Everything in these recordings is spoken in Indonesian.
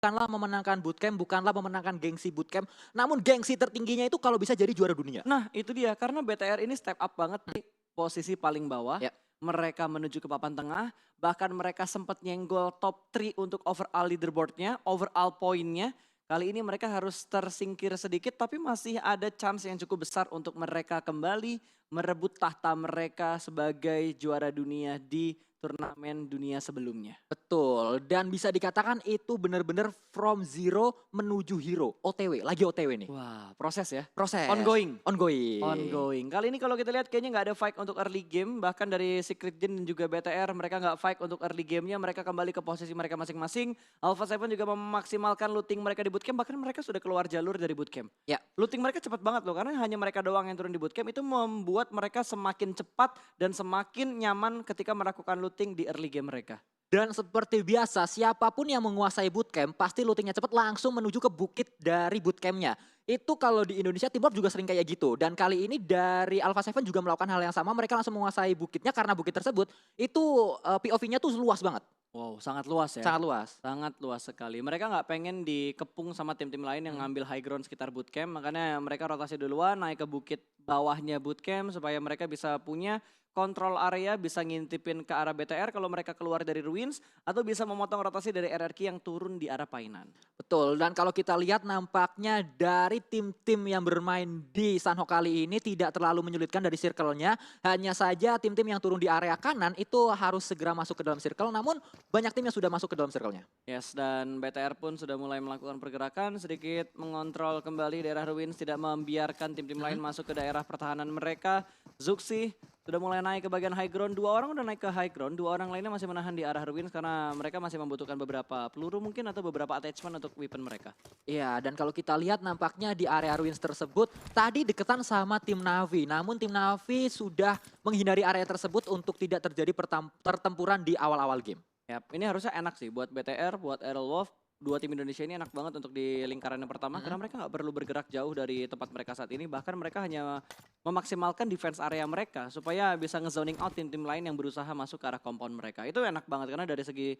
bukanlah memenangkan bootcamp, bukanlah memenangkan gengsi bootcamp, namun gengsi tertingginya itu kalau bisa jadi juara dunia. Nah itu dia, karena BTR ini step up banget di posisi paling bawah. Ya. Mereka menuju ke papan tengah, bahkan mereka sempat nyenggol top 3 untuk overall leaderboardnya, overall poinnya. Kali ini mereka harus tersingkir sedikit, tapi masih ada chance yang cukup besar untuk mereka kembali merebut tahta mereka sebagai juara dunia di turnamen dunia sebelumnya. Betul, dan bisa dikatakan itu benar-benar from zero menuju hero, OTW, lagi OTW nih. Wah, proses ya. Proses. Ongoing. Ongoing. Ongoing. Kali ini kalau kita lihat kayaknya nggak ada fight untuk early game. Bahkan dari Secret Gen dan juga BTR mereka nggak fight untuk early gamenya. Mereka kembali ke posisi mereka masing-masing. Alpha Seven juga memaksimalkan looting mereka di bootcamp. Bahkan mereka sudah keluar jalur dari bootcamp. Ya. Looting mereka cepat banget loh. Karena hanya mereka doang yang turun di bootcamp. Itu membuat mereka semakin cepat dan semakin nyaman ketika melakukan looting di early game mereka. Dan seperti biasa, siapapun yang menguasai bootcamp pasti lootingnya cepat langsung menuju ke bukit dari bootcampnya. Itu kalau di Indonesia Teamwork juga sering kayak gitu. Dan kali ini dari Alpha Seven juga melakukan hal yang sama. Mereka langsung menguasai bukitnya karena bukit tersebut itu POV-nya tuh luas banget. Wow, sangat luas ya. Sangat luas. Sangat luas sekali. Mereka nggak pengen dikepung sama tim-tim lain yang ngambil high ground sekitar bootcamp. Makanya mereka rotasi duluan naik ke bukit bawahnya bootcamp supaya mereka bisa punya kontrol area, bisa ngintipin ke arah BTR kalau mereka keluar dari ruins. Atau bisa memotong rotasi dari RRQ yang turun di arah Painan. Betul, dan kalau kita lihat nampaknya dari tim-tim yang bermain di Sanhok kali ini tidak terlalu menyulitkan dari circle-nya. Hanya saja tim-tim yang turun di area kanan itu harus segera masuk ke dalam circle, namun banyak tim yang sudah masuk ke dalam circle-nya. Yes, dan BTR pun sudah mulai melakukan pergerakan, sedikit mengontrol kembali daerah ruins, tidak membiarkan tim-tim lain masuk ke daerah pertahanan mereka. Zuxi sudah mulai naik ke bagian high ground, 2 orang udah naik ke high ground, 2 orang lainnya masih menahan di arah ruins karena mereka masih membutuhkan beberapa peluru mungkin atau beberapa attachment untuk weapon mereka. Iya, dan kalau kita lihat nampaknya di area ruins tersebut tadi deketan sama tim Navi. Namun tim Navi sudah menghindari area tersebut untuk tidak terjadi pertempuran di awal-awal game. Yap, ini harusnya enak sih buat BTR, buat Aerolwolf. 2 tim Indonesia ini enak banget untuk di lingkaran yang pertama karena mereka nggak perlu bergerak jauh dari tempat mereka saat ini. Bahkan mereka hanya memaksimalkan defense area mereka supaya bisa ngezoning out tim-tim lain yang berusaha masuk ke arah compound mereka. Itu enak banget karena dari segi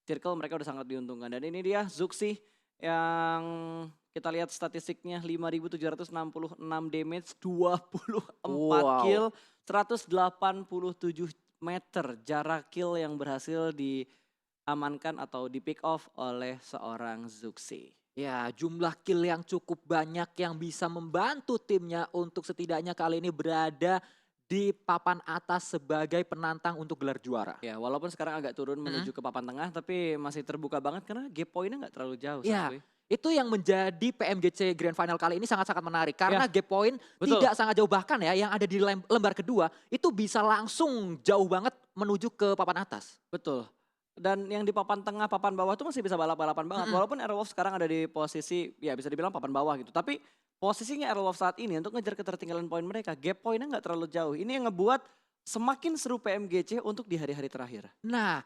circle mereka udah sangat diuntungkan. Dan ini dia Zuxi yang kita lihat statistiknya 5.766 damage, 24 kill, 187 meter jarak kill yang berhasil diamankan atau di pick off oleh seorang Zuxi. Ya, jumlah kill yang cukup banyak yang bisa membantu timnya untuk setidaknya kali ini berada di papan atas sebagai penantang untuk gelar juara. Ya, walaupun sekarang agak turun menuju ke papan tengah, tapi masih terbuka banget karena gap poinnya nggak terlalu jauh. Ya, Sakti. itu yang menjadi PMGC Grand Final kali ini sangat-sangat menarik. Karena gap point betul. tidak sangat jauh, bahkan ya yang ada di lembar kedua itu bisa langsung jauh banget menuju ke papan atas. Betul. Dan yang di papan tengah, papan bawah tuh masih bisa balap-balapan banget. Walaupun Aerowolf sekarang ada di posisi, ya bisa dibilang papan bawah gitu. Tapi posisinya Aerowolf saat ini untuk ngejar ketertinggalan poin mereka, gap poinnya nggak terlalu jauh. Ini yang ngebuat semakin seru PMGC untuk di hari-hari terakhir. Nah,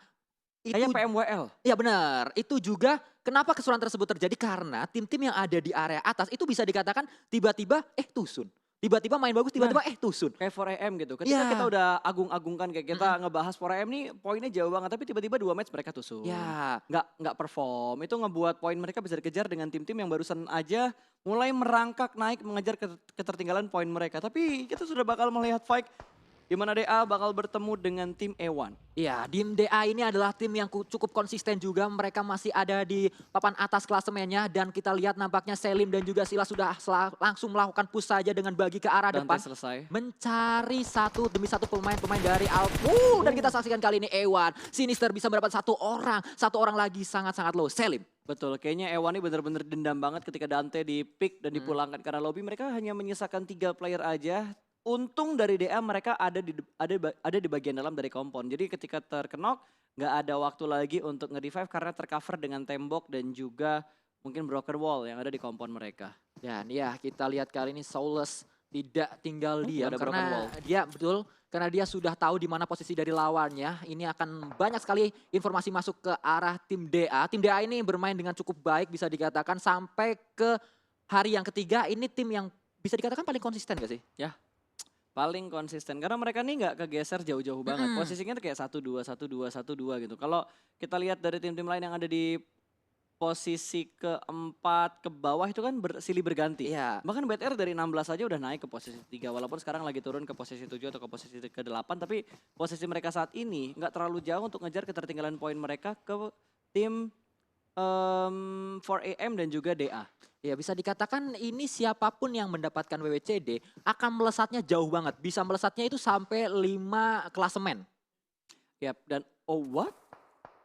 Kayak itu PMWL. ya benar. Itu juga kenapa keseruan tersebut terjadi karena tim-tim yang ada di area atas itu bisa dikatakan tiba-tiba tusun. Tiba-tiba main bagus, tiba-tiba tusun. Kayak 4AM gitu. Ketika kita udah agung-agungkan kayak kita ngebahas 4AM nih poinnya jauh banget. Tapi tiba-tiba 2 match mereka tusun. Ya. Nggak perform. Itu ngebuat poin mereka bisa dikejar dengan tim-tim yang barusan aja mulai merangkak naik mengejar ketertinggalan poin mereka. Tapi kita sudah bakal melihat fight di mana DA bakal bertemu dengan tim E1. Iya, tim DA ini adalah tim yang cukup konsisten juga. Mereka masih ada di papan atas klasemennya. Dan kita lihat nampaknya Selim dan juga Sila sudah langsung melakukan push saja dengan bagi ke arah Dante depan. selesai. Mencari satu demi satu pemain-pemain dari Dan kita saksikan kali ini E1. Sinister bisa mendapat satu orang lagi sangat-sangat low. Selim. Betul, kayaknya E1 ini benar-benar dendam banget ketika Dante di pick dan dipulangkan karena lobby. Mereka hanya menyisakan 3 player aja. Untung dari DA mereka ada di bagian dalam dari kompon. Jadi ketika terkenok nggak ada waktu lagi untuk nge-revive karena tercover dengan tembok dan juga mungkin broken wall yang ada di kompon mereka. Dan ya kita lihat kali ini Soulless tidak tinggal diam ada broken wall. karena dia sudah tahu di mana posisi dari lawannya. Ini akan banyak sekali informasi masuk ke arah tim DA. Tim DA ini bermain dengan cukup baik bisa dikatakan sampai ke hari yang ketiga. Ini tim yang bisa dikatakan paling konsisten gak sih? Ya. Paling konsisten karena mereka nih nggak kegeser jauh-jauh banget. Posisinya tuh kayak 1-2, 1-2, 1-2 gitu. Kalau kita lihat dari tim-tim lain yang ada di posisi keempat ke bawah itu kan silih berganti. Iya. Bahkan BTR dari 16 aja udah naik ke posisi 3 walaupun sekarang lagi turun ke posisi 7 atau ke posisi ke-8 tapi posisi mereka saat ini nggak terlalu jauh untuk ngejar ketertinggalan poin mereka ke tim 4AM dan juga DA. Ya bisa dikatakan ini siapapun yang mendapatkan WWCD akan melesatnya jauh banget. Bisa melesatnya itu sampai 5 klasemen. Yap, dan oh what?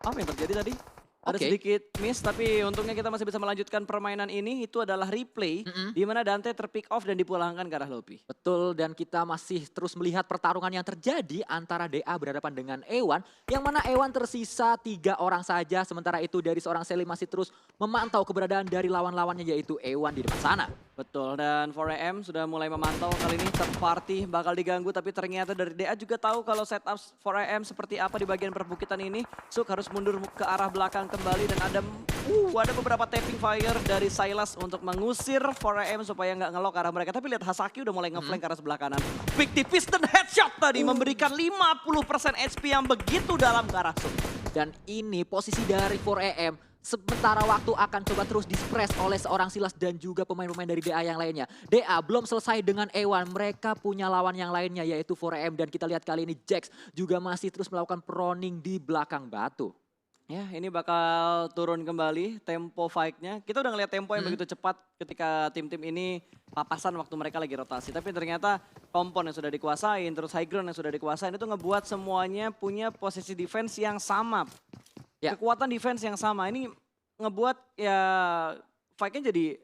Apa yang terjadi tadi? Ada Oke. sedikit miss tapi untungnya kita masih bisa melanjutkan permainan ini. Itu adalah replay di mana Dante terpick off dan dipulangkan ke arah lobby. Betul, dan kita masih terus melihat pertarungan yang terjadi antara DA berhadapan dengan Ewan. Yang mana Ewan tersisa 3 orang saja, sementara itu dari seorang Selly masih terus memantau keberadaan dari lawan-lawannya yaitu Ewan di depan sana. Betul, dan 4AM sudah mulai memantau kali ini third party bakal diganggu. Tapi ternyata dari DA juga tahu kalau setup 4AM seperti apa di bagian perbukitan ini. Suk harus mundur ke arah belakang kembali dan ada beberapa tapping fire dari Silas untuk mengusir 4AM supaya nggak ngelok ke arah mereka. Tapi lihat Hasaki udah mulai ngeflank ke arah sebelah kanan. Big T Piston headshot tadi memberikan 50% HP yang begitu dalam ke arah Suk. Dan ini posisi dari 4AM. Sementara waktu akan coba terus dispress oleh seorang Silas dan juga pemain-pemain dari DA yang lainnya. DA belum selesai dengan Ewan, mereka punya lawan yang lainnya yaitu 4AM. Dan kita lihat kali ini Jax juga masih terus melakukan proning di belakang batu. Ya, ini bakal turun kembali tempo fight-nya. Kita udah ngeliat tempo yang begitu cepat ketika tim-tim ini papasan waktu mereka lagi rotasi. Tapi ternyata kompon yang sudah dikuasain, terus high ground yang sudah dikuasain itu ngebuat semuanya punya posisi defense yang sama. Ya. Kekuatan defense yang sama. Ini ngebuat ya fight-nya jadi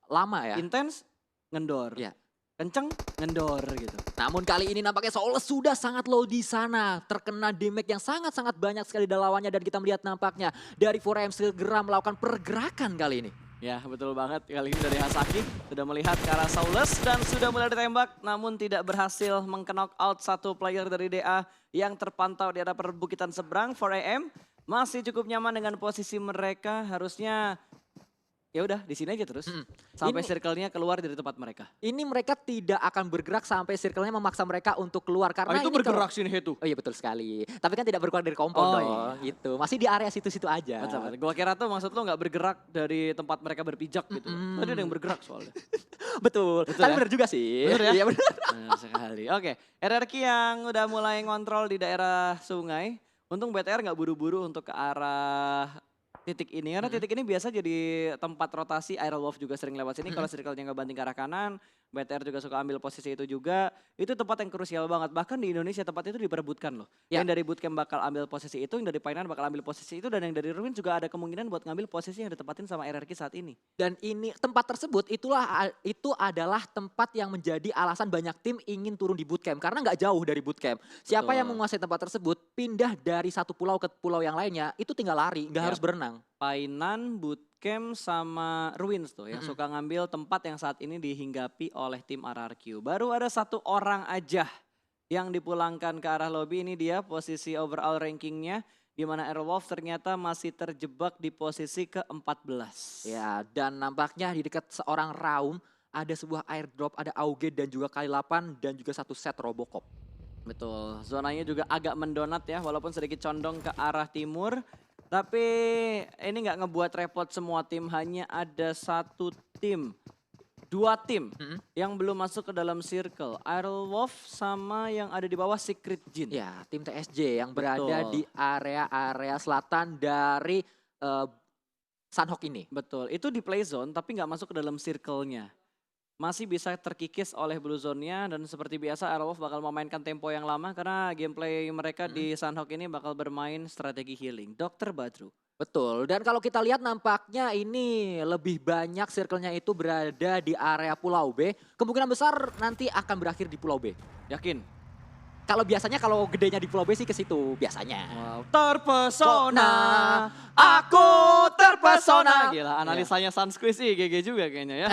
Lama ya. intens, ngendor. Ya. Kenceng, ngendor gitu. Namun kali ini nampaknya Soulless sudah sangat low di sana. Terkena damage yang sangat-sangat banyak sekali dari lawannya. Dan kita melihat nampaknya dari 4AM segera melakukan pergerakan kali ini. Ya betul banget, kali ini dari Hasaki sudah melihat ke arah Soulless dan sudah mulai ditembak. Namun tidak berhasil mengknock out satu player dari DA yang terpantau di arah perbukitan seberang. 4AM masih cukup nyaman dengan posisi mereka, harusnya ya udah di sini aja terus. Sampai circle-nya keluar dari tempat mereka. Ini mereka tidak akan bergerak sampai circle-nya memaksa mereka untuk keluar. Karena itu ini bergerak sini itu. Oh iya betul sekali. Tapi kan tidak berkeluar dari kompon Oh, dong. iya. Gitu. Masih di area situ-situ aja. Betul. Gua kira tuh maksud lo nggak bergerak dari tempat mereka berpijak gitu. Tadi ada yang bergerak soalnya. Betul. Betul Tapi ya? benar juga sih. Bener ya? Iya benar. Benar sekali. Oke, RRQ yang udah mulai ngontrol di daerah sungai. Untung BTR nggak buru-buru untuk ke arah titik ini. Karena titik ini biasa jadi tempat rotasi. Aerowolf juga sering lewat sini. Kalau circle-nya nggak banting ke arah kanan, BTR juga suka ambil posisi itu juga. Itu tempat yang krusial banget. Bahkan di Indonesia tempat itu diperebutkan loh. Ya. Yang dari bootcamp bakal ambil posisi itu, yang dari Painan bakal ambil posisi itu, dan yang dari Ruin juga ada kemungkinan buat ngambil posisi yang ditempatin sama RRQ saat ini. Dan ini tempat tersebut itu adalah tempat yang menjadi alasan banyak tim ingin turun di bootcamp. Karena nggak jauh dari bootcamp. Siapa Betul. yang menguasai tempat tersebut pindah dari satu pulau ke pulau yang lainnya itu tinggal lari. Nggak Yap. harus berenang. Painan, Bootcamp, sama Ruins tuh yang suka ngambil tempat yang saat ini dihinggapi oleh tim RRQ. Baru ada satu orang aja yang dipulangkan ke arah lobby. Ini dia posisi overall rankingnya. Di mana Aerowolf ternyata masih terjebak di posisi ke-14. Ya, dan nampaknya di dekat seorang Raum ada sebuah airdrop, ada Auge dan juga kali 8 dan juga satu set Robocop. Betul, zonanya juga agak mendonat ya walaupun sedikit condong ke arah timur. Tapi ini nggak ngebuat repot semua tim, hanya ada satu tim. 2 tim yang belum masuk ke dalam circle. Aerowolf sama yang ada di bawah Secret Jin. Ya, tim TSJ yang berada Betul. di area selatan dari Sunhawk ini. Betul, itu di play zone tapi nggak masuk ke dalam circle-nya. Masih bisa terkikis oleh blue zone-nya dan seperti biasa Aerowolf bakal memainkan tempo yang lama karena gameplay mereka di Sunhawk ini bakal bermain strategi healing. Dr. Badru. Betul, dan kalau kita lihat nampaknya ini lebih banyak circle-nya itu berada di area Pulau B. Kemungkinan besar nanti akan berakhir di Pulau B. Yakin? Kalau biasanya kalau gedenya di Pulau B sih ke situ biasanya. Wow, terpesona, aku terpesona. Gila, analisanya Sunsqueeze sih GG juga kayaknya ya.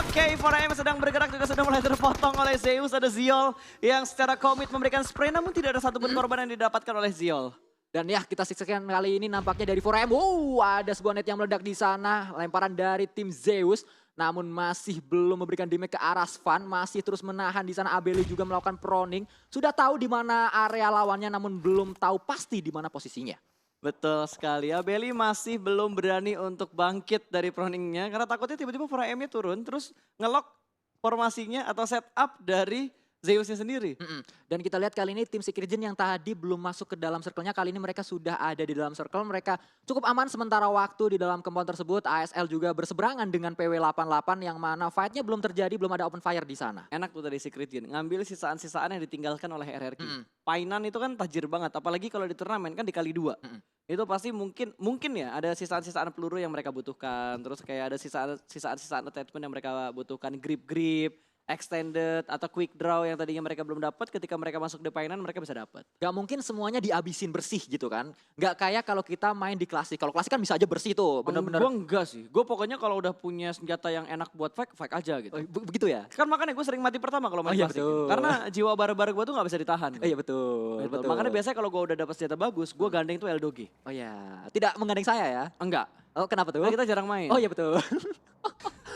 Oke, 4AM sedang bergerak juga sudah mulai terpotong oleh Zeus. Ada Ziol yang secara komit memberikan spray namun tidak ada satupun korban yang didapatkan oleh Ziol. Dan ya kita saksikan kali ini nampaknya dari 4AM. Wow, ada sebuah net yang meledak di sana. Lemparan dari tim Zeus. Namun masih belum memberikan damage ke arah Svan. Masih terus menahan di sana. Abeli juga melakukan proning. Sudah tahu di mana area lawannya namun belum tahu pasti di mana posisinya. Betul sekali. Abeli masih belum berani untuk bangkit dari proningnya karena takutnya tiba-tiba Pro AM-nya turun terus ngelok formasinya atau setup dari Zeusnya sendiri. Mhm, dan kita lihat kali ini tim Secret Gen yang tadi belum masuk ke dalam circle-nya, kali ini mereka sudah ada di dalam circle, mereka cukup aman sementara waktu di dalam compound tersebut. ASL juga berseberangan dengan PW88 yang mana fight-nya belum terjadi, belum ada open fire di sana. Enak tuh tadi Secret Gen, ngambil sisaan-sisaan yang ditinggalkan oleh RRQ. Mhm, Painan itu kan tajir banget, apalagi kalau di turnamen kan dikali 2. mhm. Itu pasti mungkin ya ada sisaan-sisaan peluru yang mereka butuhkan, terus kayak ada sisaan-sisaan attachment yang mereka butuhkan, grip-grip, extended atau quick draw yang tadinya mereka belum dapat, ketika mereka masuk di Painan mereka bisa dapat. Gak mungkin semuanya dihabisin bersih gitu kan. Gak kayak kalau kita main di klasik. Kalau klasik kan bisa aja bersih tuh, bener-bener. Gue enggak sih, gue pokoknya kalau udah punya senjata yang enak buat fight, fight aja gitu. Begitu ya? Kan makanya gue sering mati pertama kalau main Oh iya klasik. betul. Karena jiwa barbar gue tuh gak bisa ditahan. Oh iya betul, Betul. betul. Makanya biasanya kalau gue udah dapat senjata bagus, gue gandeng tuh Eldogi. Oh ya, tidak menggandeng saya ya? Enggak, Oh kenapa tuh? karena kita jarang main. Oh iya betul.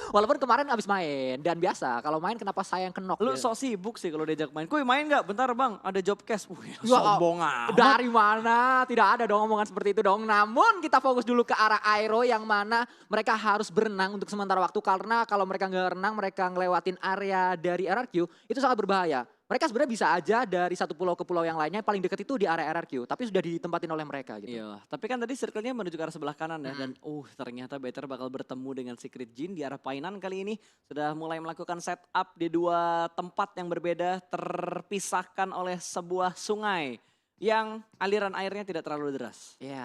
Walaupun kemarin abis main dan biasa kalau main kenapa saya yang kenok Lu ya? sok sibuk sih kalau diajak main. Kuy main gak? Bentar bang, ada job cash. Wih, Ya, sombong amat. Dari mana? Tidak ada dong omongan seperti itu dong. Namun kita fokus dulu ke arah Aero yang mana mereka harus berenang untuk sementara waktu. Karena kalau mereka nggak renang, mereka ngelewatin area dari RRQ, itu sangat berbahaya. Mereka sebenarnya bisa aja dari satu pulau ke pulau yang lainnya, paling dekat itu di area RRQ. Tapi sudah ditempatin oleh mereka gitu. Iya, tapi kan tadi circle-nya menuju ke arah sebelah kanan ya. Mm-mm. Dan ternyata Better bakal bertemu dengan Secret Jin di arah Painan kali ini. Sudah mulai melakukan setup di dua tempat yang berbeda, terpisahkan oleh sebuah sungai yang aliran airnya tidak terlalu deras. Ya,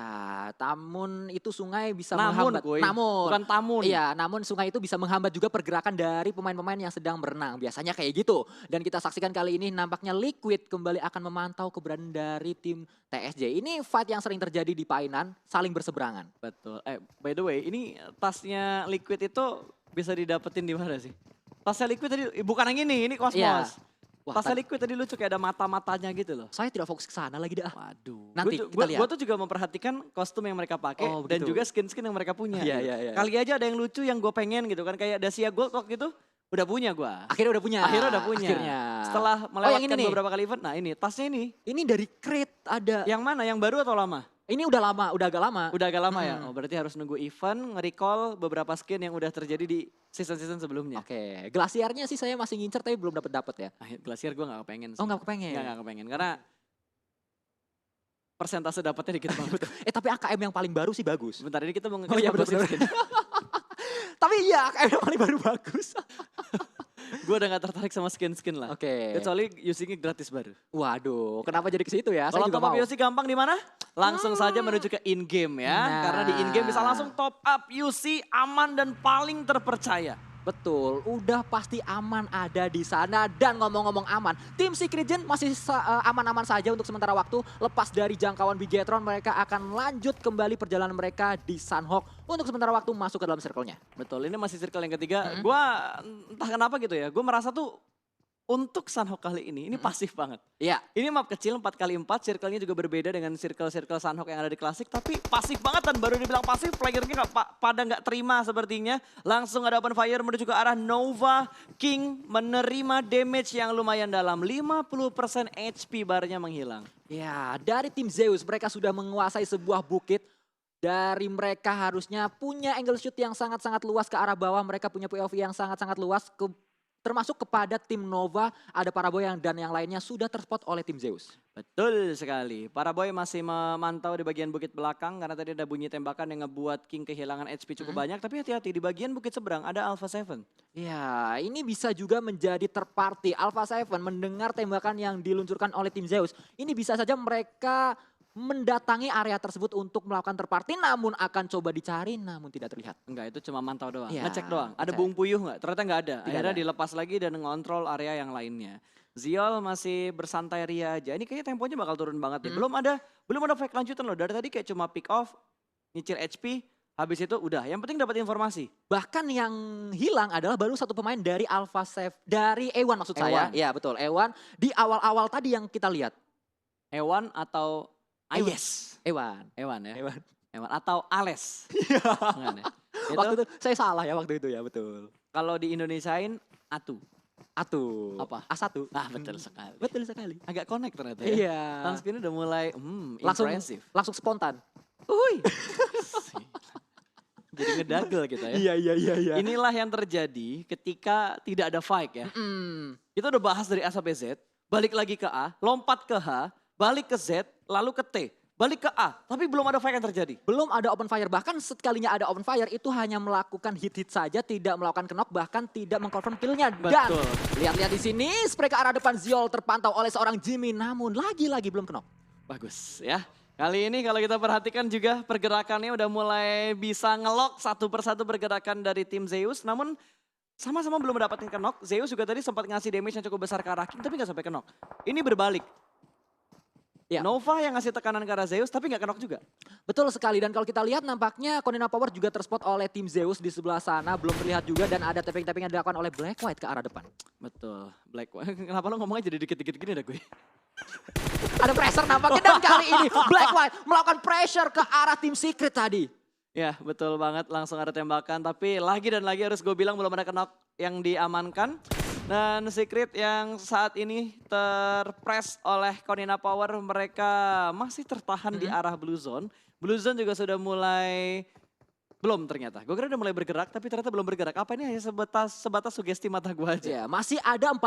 namun itu sungai bisa Namun, menghambat. kuy, Namun, bukan tamun. iya, namun sungai itu bisa menghambat juga pergerakan dari pemain-pemain yang sedang berenang. Biasanya kayak gitu. Dan kita saksikan kali ini nampaknya Liquid kembali akan memantau keberadaan dari tim TSJ. Ini fight yang sering terjadi di Painan, saling berseberangan. Betul. By the way, ini tasnya Liquid itu bisa didapetin di mana sih? Tasnya Liquid tadi, bukan yang ini Cosmos. Iya. Wah, Tasnya Liquid tadi lucu kayak ada mata-matanya gitu loh. saya tidak fokus ke sana lagi dah. Waduh. Nanti kita lihat. Gue tuh juga memperhatikan kostum yang mereka pakai Oh, dan begitu. juga skin-skin yang mereka punya. Iya, gitu. iya, iya. Kali aja ada yang lucu yang gue pengen gitu kan. Kayak Dacia Gold waktu itu udah punya gue. Akhirnya udah punya. Akhirnya udah punya. Akhirnya. Setelah yang melewatkan ini nih. beberapa kali event. Nah ini tasnya ini. Ini dari Crate ada. Yang mana? Yang baru atau lama? Ini udah lama, udah agak lama. Udah agak lama ya? Hmm. Oh berarti harus nunggu event, nge-recall beberapa skin yang udah terjadi di season-season sebelumnya. Oke, Glaciarnya sih saya masih ngincer tapi belum dapat ya. Glacier gue gak kepengen sih. Oh nggak kepengen. Nggak kepengen. Karena persentase dapatnya dikit banget. Tapi AKM yang paling baru sih bagus. Bentar ini kita mau Oh iya nge-gosip betul. skin. Tapi iya AKM yang paling baru bagus. Gue udah gak tertarik sama skin-skin lah. Oke. Kecuali usingnya gratis baru. Waduh, kenapa jadi ke situ ya? Saya Kalau juga top up mau. UC gampang di mana? Langsung saja menuju ke in-game ya. Nah. Karena di in-game bisa langsung top up UC aman dan paling terpercaya. Betul, udah pasti aman ada di sana. Dan ngomong-ngomong aman, tim Secret Gen masih aman-aman saja untuk sementara waktu. Lepas dari jangkauan Bigetron, mereka akan lanjut kembali perjalanan mereka di Sunhawk untuk sementara waktu masuk ke dalam circle-nya. Betul, ini masih circle yang ketiga. Mm-mm. Gue entah kenapa gitu ya, gue merasa tuh untuk Sunhawk kali ini pasif banget. Iya, Ini map kecil 4x4, circle-nya juga berbeda dengan circle-circle Sunhawk yang ada di klasik. Tapi pasif banget dan baru dibilang pasif, playernya pada nggak terima sepertinya. Langsung ada open fire menuju ke arah Nova. King menerima damage yang lumayan dalam. 50% HP barnya menghilang. ya dari tim Zeus mereka sudah menguasai sebuah bukit. Dari mereka harusnya punya angle shoot yang sangat-sangat luas ke arah bawah. Mereka punya POV yang sangat-sangat luas. Termasuk kepada tim Nova, ada Paraboy dan yang lainnya sudah terspot oleh tim Zeus. Betul sekali. Para boy masih memantau di bagian bukit belakang karena tadi ada bunyi tembakan yang ngebuat King kehilangan HP cukup banyak. Tapi hati-hati di bagian bukit seberang ada Alpha 7. Ya, ini bisa juga menjadi third party. Alpha 7 mendengar tembakan yang diluncurkan oleh tim Zeus. Ini bisa saja mereka mendatangi area tersebut untuk melakukan third party, namun akan coba dicari namun tidak terlihat. Enggak, itu cuma mantau doang. Iya, Ngecek doang. Ada ngecek. bung puyuh nggak? Ternyata nggak ada. Tidak Akhirnya ada. dilepas lagi dan ngontrol area yang lainnya. Ziol masih bersantai ria aja. Ini kayaknya temponya bakal turun banget deh. Belum ada fight lanjutan loh. Dari tadi kayak cuma pick off, nyicil HP, habis itu udah. Yang penting dapat informasi. Bahkan yang hilang adalah baru satu pemain dari Alpha 7, dari Ewan maksud saya. Ewan. Iya betul, Ewan di awal-awal tadi yang kita lihat. Ewan atau Ayes. Ewan. Ewan ya. Ewan. Ewan atau Ales. Jangan ya. Itu Waktu itu saya salah ya waktu itu ya, betul. kalau di Indonesiain Atu. Atu. Apa? A1. Nah betul sekali. Betul sekali. Agak connect ternyata ya. Iya. Sunscreen udah mulai Langsung impressive. langsung spontan. Uy. Jadi ngedagel kita ya. Iya. Inilah yang terjadi ketika tidak ada fight ya. Kita udah bahas dari A sampai Z, balik lagi ke A, lompat ke H, balik ke Z, lalu ke T, balik ke A. Tapi belum ada fight yang terjadi. Belum ada open fire, bahkan sekalinya ada open fire itu hanya melakukan hit-hit saja, tidak melakukan knock, bahkan tidak mengkonfirm killnya. Dan Betul. lihat-lihat di sini, spray ke arah depan Ziol terpantau oleh seorang Jimmy, namun lagi-lagi belum knock. Bagus ya. Kali ini kalau kita perhatikan juga pergerakannya udah mulai bisa ngelok satu persatu pergerakan dari tim Zeus. Namun sama-sama belum mendapatkan knock. Zeus juga tadi sempat ngasih damage yang cukup besar ke arah King tapi gak sampai knock. Ini berbalik. Ya. Nova yang ngasih tekanan ke arah Zeus tapi gak knock juga. Betul sekali, dan kalau kita lihat nampaknya Konina Power juga terspot oleh tim Zeus di sebelah sana, belum terlihat juga, dan ada tapping-tapping yang dilakukan oleh Black White ke arah depan. Betul. Black White. Kenapa lo ngomongnya jadi dikit-dikit gini dah gue? Ada pressure nampaknya, dan kali ini Black White melakukan pressure ke arah tim Secret tadi. Ya betul banget, langsung ada tembakan. Tapi lagi dan lagi harus gue bilang belum ada knock yang diamankan. Dan Secret yang saat ini terpress oleh Konina Power, mereka masih tertahan di arah Blue Zone. Blue Zone juga sudah mulai, belum ternyata. Gue kira udah mulai bergerak tapi ternyata belum bergerak. Apa ini hanya sebatas sugesti mata gue aja. Ya, masih ada 45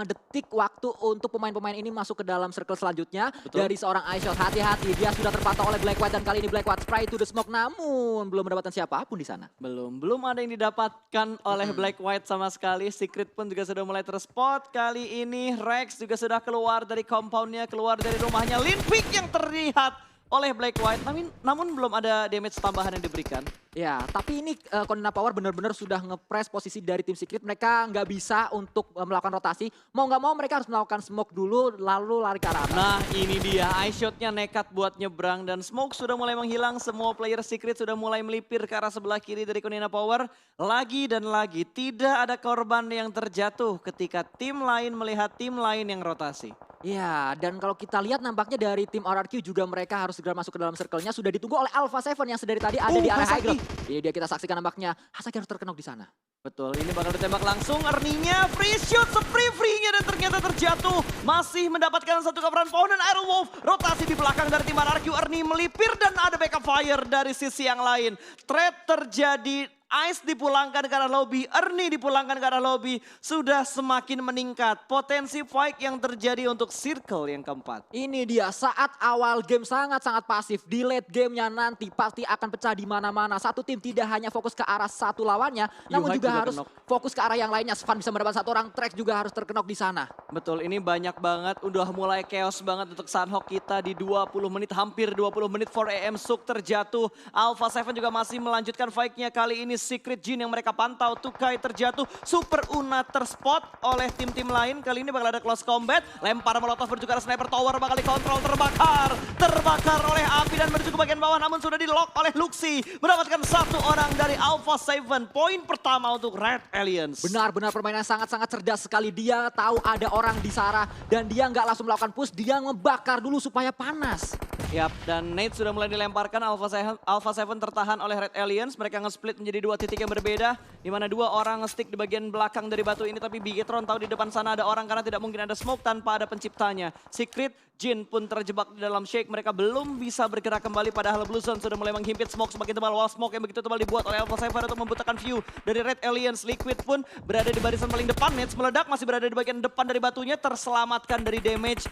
detik waktu untuk pemain-pemain ini masuk ke dalam circle selanjutnya. Betul. Dari seorang iShot, hati-hati dia sudah terpantau oleh Black White, dan kali ini Black White spray to the smoke, namun belum mendapatkan siapapun di sana. Belum ada yang didapatkan oleh Black White sama sekali. Secret pun juga sudah mulai terspot. Kali ini Rex juga sudah keluar dari compoundnya, keluar dari rumahnya. Linpick yang terlihat oleh Black White, namun belum ada damage tambahan yang diberikan. Ya, tapi ini Konina Power benar-benar sudah nge-press posisi dari tim Secret. Mereka nggak bisa untuk melakukan rotasi. Mau nggak mau mereka harus melakukan smoke dulu, lalu lari ke arah atas. Nah ini dia, iShot-nya nekat buat nyebrang dan smoke sudah mulai menghilang. Semua player Secret sudah mulai melipir ke arah sebelah kiri dari Konina Power. Lagi dan lagi tidak ada korban yang terjatuh ketika tim lain melihat tim lain yang rotasi. Ya, dan kalau kita lihat nampaknya dari tim RRQ juga mereka harus segera masuk ke dalam circle-nya. Sudah ditunggu oleh Alpha Seven yang sedari tadi ada di area high ground. Ini dia kita saksikan nampaknya Hasaki harus terkenok di sana. Betul, ini bakal ditembak langsung. Ernie-nya free shoot, free-nya dan ternyata terjatuh. Masih mendapatkan satu coveran pohon dan Iron Wolf. Rotasi di belakang dari tim RRQ. Ernie melipir dan ada backup fire dari sisi yang lain. Trade terjadi. Ice dipulangkan ke arah lobby, Ernie dipulangkan ke arah lobby. Sudah semakin meningkat potensi fight yang terjadi untuk circle yang keempat. Ini dia saat awal game sangat-sangat pasif. Di late gamenya nanti pasti akan pecah di mana-mana. Satu tim tidak hanya fokus ke arah satu lawannya, namun juga harus fokus ke arah yang lainnya. Svan bisa mendapat satu orang, Trax juga harus terkenok di sana. Betul, ini banyak banget. Udah mulai chaos banget untuk Sunhawk kita di 20 menit, hampir 20 menit. 4AM Suk terjatuh. Alpha Seven juga masih melanjutkan fight-nya kali ini. Secret Jin yang mereka pantau, Tukai terjatuh, Super Una terspot oleh tim-tim lain. Kali ini bakal ada close combat, lempar molotov menuju ke arah sniper tower, bakal dikontrol, terbakar oleh api dan menuju ke bagian bawah, namun sudah di lock oleh Luxi. Mendapatkan satu orang dari Alpha Seven, poin pertama untuk Red Aliens. Benar-benar permainan sangat-sangat cerdas sekali. Dia tahu ada orang di sana dan dia nggak langsung melakukan push, dia ngebakar dulu supaya panas. Yap, dan nade sudah mulai dilemparkan. Alpha Seven tertahan oleh Red Aliens. Mereka nge-split menjadi dua titik yang berbeda, di mana dua orang nge-stick di bagian belakang dari batu ini, tapi Bigetron tahu di depan sana ada orang karena tidak mungkin ada smoke tanpa ada penciptanya. Secret Jin pun terjebak di dalam shake, mereka belum bisa bergerak kembali padahal Blue Zone sudah mulai menghimpit smoke semakin tebal. Wall smoke yang begitu tebal dibuat oleh Alpha Seven untuk membutakan view dari Red Aliens. Liquid pun berada di barisan paling depan, Nets meledak masih berada di bagian depan dari batunya, terselamatkan dari damage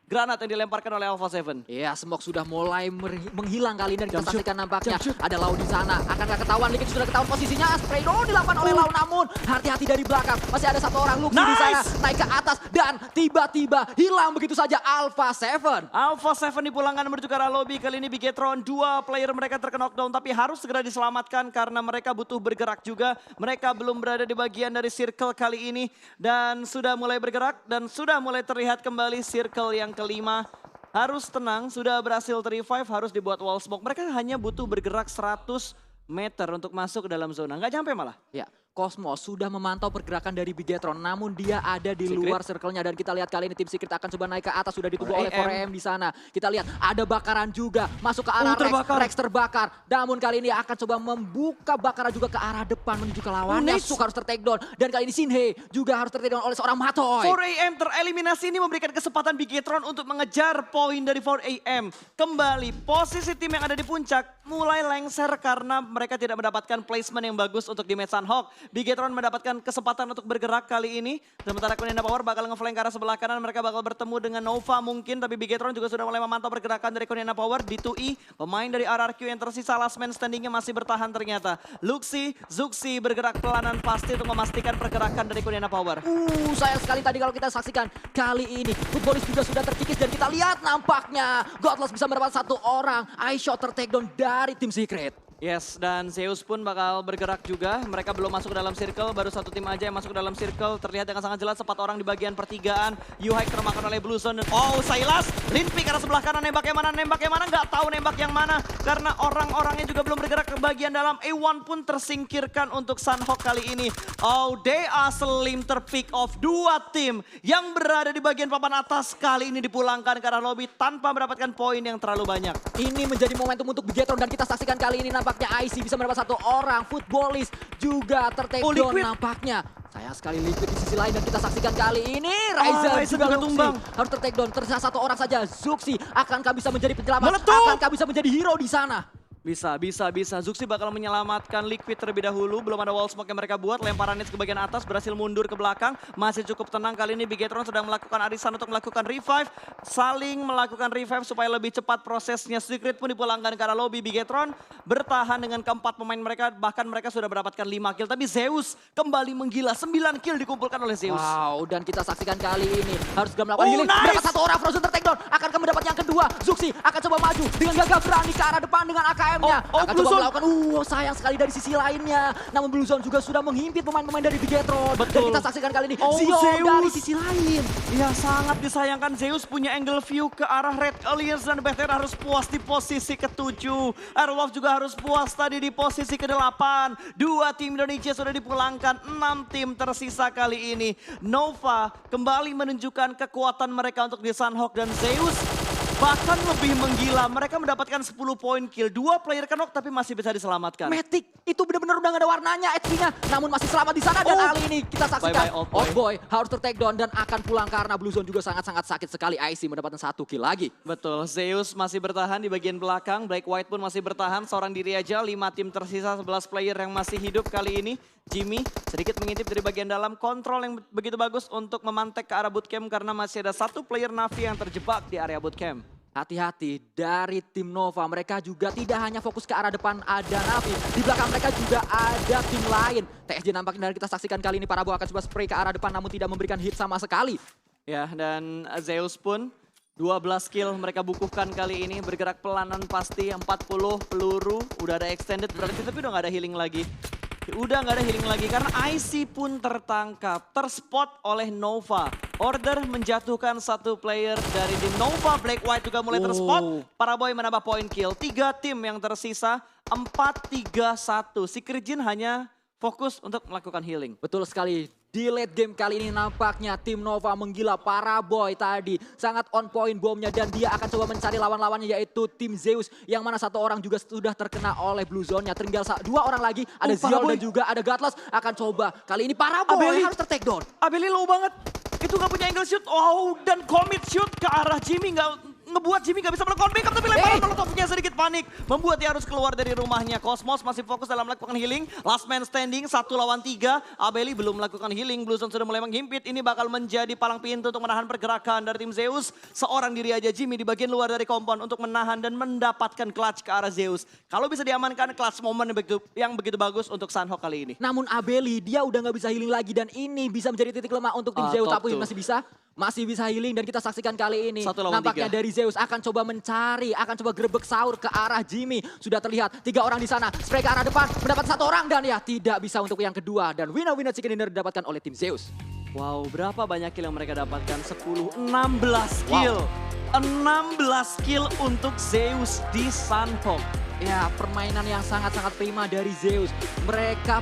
granat yang dilemparkan oleh Alpha Seven. Ya, smoke sudah mulai menghilang kali ini dan kita saksikan nampaknya ada Lau di sana. Akankah ketahuan? Liquid sudah ketahuan posisinya. Spray dulu dilakukan oleh Lau, namun hati-hati dari belakang. Masih ada satu orang Luxi di sana, naik ke atas dan tiba-tiba hilang begitu saja Alpha Seven. Alpha Seven dipulangkan menuju ke arah lobby. Kali ini Bigetron, dua player mereka terkena knockdown tapi harus segera diselamatkan karena mereka butuh bergerak juga. Mereka belum berada di bagian dari circle kali ini dan sudah mulai bergerak dan sudah mulai terlihat kembali circle yang kelima. Harus tenang, sudah berhasil revive, harus dibuat wall smoke. Mereka hanya butuh bergerak 100 meter untuk masuk ke dalam zona, nggak nyampe malah. Ya, Cosmos sudah memantau pergerakan dari Bigetron, namun dia ada di Secret. luar circle-nya dan kita lihat kali ini tim Secret akan coba naik ke atas, sudah ditunggu oleh 4AM 4AM di sana. Kita lihat ada bakaran juga masuk ke arah Rex, terbakar. Rex terbakar. Namun kali ini akan coba membuka bakaran juga ke arah depan menuju ke lawannya. Nits. Suk harus ter-take down dan kali ini Shinhei juga harus ter-take down oleh seorang Matoy. 4AM tereliminasi ini memberikan kesempatan Bigetron untuk mengejar poin dari 4AM. Kembali posisi tim yang ada di puncak mulai lengser karena mereka tidak mendapatkan placement yang bagus untuk di match Sunhawk. Bigetron mendapatkan kesempatan untuk bergerak kali ini. Sementara Kunina Power bakal ngeflank ke arah sebelah kanan. Mereka bakal bertemu dengan Nova mungkin. Tapi Bigetron juga sudah mulai memantau pergerakan dari Kunina Power. D2E, pemain dari RRQ yang tersisa last man standingnya masih bertahan ternyata. Luxi, Zuxi bergerak pelanan pasti untuk memastikan pergerakan dari Kunina Power. Sayang sekali tadi kalau kita saksikan kali ini Footballis juga sudah terkikis dan kita lihat nampaknya Godless bisa mendapat satu orang iShot ter-take down dari tim Secret. Yes, dan Zeus pun bakal bergerak juga. Mereka belum masuk ke dalam circle, baru satu tim aja yang masuk ke dalam circle. Terlihat dengan sangat jelas 4 orang di bagian pertigaan. Yuhai termakan oleh Blue Zone. Oh, Silas, Linpi ke arah sebelah kanan, nembak yang mana, nggak tahu nembak yang mana. Karena orang-orangnya juga belum bergerak ke bagian dalam. A1 pun tersingkirkan untuk Sunhawk kali ini. Oh, they are slim terpick off. 2 tim yang berada di bagian papan atas kali ini dipulangkan ke arah lobby tanpa mendapatkan poin yang terlalu banyak. Ini menjadi momentum untuk Bigetron dan kita saksikan kali ini nampaknya IC bisa mendapat satu orang. Footballis juga ter-take Oh, down Liquid. nampaknya. Sayang sekali Liquid di sisi lain dan kita saksikan kali ini Ryzen Ryzen juga juga Luxi tumbang. harus ter-take down. Tersisa satu orang saja. Zuxi akankah bisa menjadi penyelamat? Meletup. Akankah bisa menjadi hero di sana? Bisa. Zuxi bakal menyelamatkan Liquid terlebih dahulu. Belum ada wall smoke yang mereka buat. Lemparan Nits ke bagian atas, berhasil mundur ke belakang. Masih cukup tenang kali ini. Bigetron sedang melakukan arisan untuk melakukan revive. Saling melakukan revive supaya lebih cepat prosesnya. Secret pun dipulangkan ke arah lobby. Bigetron bertahan dengan keempat pemain mereka. Bahkan mereka sudah mendapatkan 5 kill. Tapi Zeus kembali menggila. 9 kill dikumpulkan oleh Zeus. Wow, dan kita saksikan kali ini harus juga melakukan Oh, healing. nice. Mendapat satu orang Frozen ter-take down. Akankah mendapat yang kedua? Zuxi akan coba maju dengan gagah berani ke arah depan dengan AKM-nya. Oh, Akan Blue coba Zone. melakukan, sayang sekali dari sisi lainnya. Namun Blue Zone juga sudah menghimpit pemain-pemain dari Bigetron. Dan Betul. kita saksikan kali ini Oh, Xion Zeus. dari sisi lain. Ya sangat disayangkan Zeus punya angle view ke arah Red Alliance dan BTR harus puas di posisi ke-7. Airwolf juga harus puas tadi di posisi ke-8. 2 tim Indonesia sudah dipulangkan, 6 tim tersisa kali ini. Nova kembali menunjukkan kekuatan mereka untuk di Sunhawk dan Zeus bahkan lebih menggila. Mereka mendapatkan 10 poin kill. 2 player knock tapi masih bisa diselamatkan. Matic itu benar-benar udah gak ada warnanya HP-nya. Namun masih selamat di sana dan kali ini kita saksikan Bye-bye, Old Boy. harus ter-take down dan akan pulang karena Blue Zone juga sangat-sangat sakit sekali. IC mendapatkan 1 kill lagi. Betul, Zeus masih bertahan di bagian belakang, Black White pun masih bertahan, seorang diri aja, 5 tim tersisa, 11 player yang masih hidup kali ini. Jimmy sedikit mengintip dari bagian dalam, kontrol yang begitu bagus untuk memantek ke arah bootcamp karena masih ada 1 player Navi yang terjebak di area bootcamp. Hati-hati dari tim Nova, mereka juga tidak hanya fokus ke arah depan ada Navi. Di belakang mereka juga ada tim lain. TSJ nampaknya dari kita saksikan kali ini Parabo akan coba spray ke arah depan namun tidak memberikan hit sama sekali. Ya, dan Zeus pun 12 kill mereka bukukan kali ini, bergerak pelanan pasti, 40 peluru, udah ada extended berarti tapi udah gak ada healing lagi. Udah nggak ada healing lagi karena IC pun tertangkap, terspot oleh Nova. Order menjatuhkan 1 player dari tim Nova. Black White juga mulai terspot. Paraboy menambah poin kill. 3 tim yang tersisa, 4-3-1. Secret Jin hanya fokus untuk melakukan healing. Betul sekali. Di late game kali ini nampaknya tim Nova menggila. Paraboy tadi sangat on point bomnya dan dia akan coba mencari lawan-lawannya yaitu tim Zeus yang mana 1 orang juga sudah terkena oleh Blue Zone-nya. Tinggal 2 orang lagi, ada Ziol dan juga ada Godless akan coba. Kali ini Paraboy Abeli harus ter-take down. Abeli low banget. Itu gak punya angle shoot. Oh, dan commit shoot ke arah Jimmy ngebuat Jimmy gak bisa melakukan backup tapi lemparan molotofnya sedikit panik. Membuat dia harus keluar dari rumahnya. Cosmos masih fokus dalam melakukan healing. Last man standing 1 lawan 3. Abeli belum melakukan healing. Blue Zone sudah mulai menghimpit. Ini bakal menjadi palang pintu untuk menahan pergerakan dari tim Zeus. Seorang diri aja Jimmy di bagian luar dari kompon untuk menahan dan mendapatkan clutch ke arah Zeus. Kalau bisa diamankan clutch moment yang begitu bagus untuk Sunhawk kali ini. Namun Abeli dia udah gak bisa healing lagi dan ini bisa menjadi titik lemah untuk tim Zeus. top Tapi tuh. masih bisa healing dan kita saksikan kali ini. 1 lawan Nampaknya 3. dari Zeus akan coba mencari, akan coba grebek sahur ke arah Jimmy. Sudah terlihat 3 orang di sana, spray ke arah depan, mendapat 1 orang dan ya tidak bisa untuk yang kedua. Dan winner chicken dinner didapatkan oleh tim Zeus. Wow, berapa banyak kill yang mereka dapatkan? 10, 16 kill. 16 kill untuk Zeus di Sunhawk. Ya permainan yang sangat-sangat prima dari Zeus. Mereka